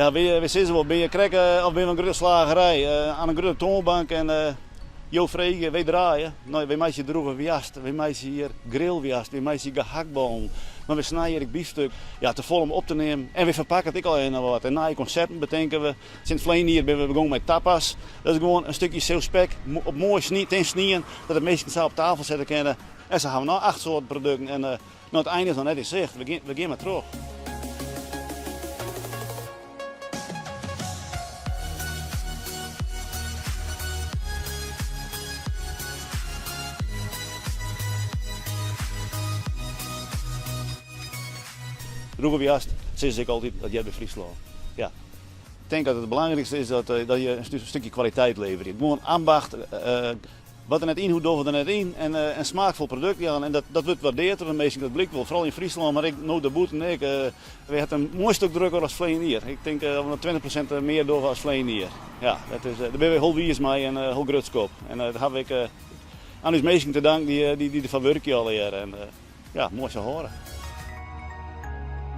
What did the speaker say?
Ja, we zitten wel. Ben je krekken of ben je een grote slagerij aan een grote toonbank en Jo vregen, wij draaien. Nou, wij maken droge wiast, wij maken hier grillwiast, wij maken hier gehaktbal. Maar we snijden hier biefstuk te vol om op te nemen. En we verpakken het ook al in wat. En na je concerten bedenken we. Sinds verleden hier ben we begonnen met tapas. Dat is gewoon een stukje zeeuwspek op mooi snijden, dat de mensen zo op tafel zetten kunnen. En zo gaan we nou 8 soorten producten. En nou, het einde is nog net in zicht. We gaan maar terug. Roegenwiast, zeg ik altijd, dat jij bij Friesland. Ja. Ik denk dat het belangrijkste is dat je een stukje kwaliteit levert. Gewoon ambacht, wat er net in, hoe doen we er net in en een smaakvol product. Ja, en dat wordt waardeerd door de meesten, dat blijkt wel, vooral in Friesland, maar ik, nou de boet en ik, we hebben een mooi stuk drukker als Vleen hier. Ik denk dat we 20% meer doen als Vleen hier. Ja, daar ben we heel wies mee en heel grutskop. En dat heb ik aan ons meesten te danken die ervan werken al hier. En ja, mooi zo horen.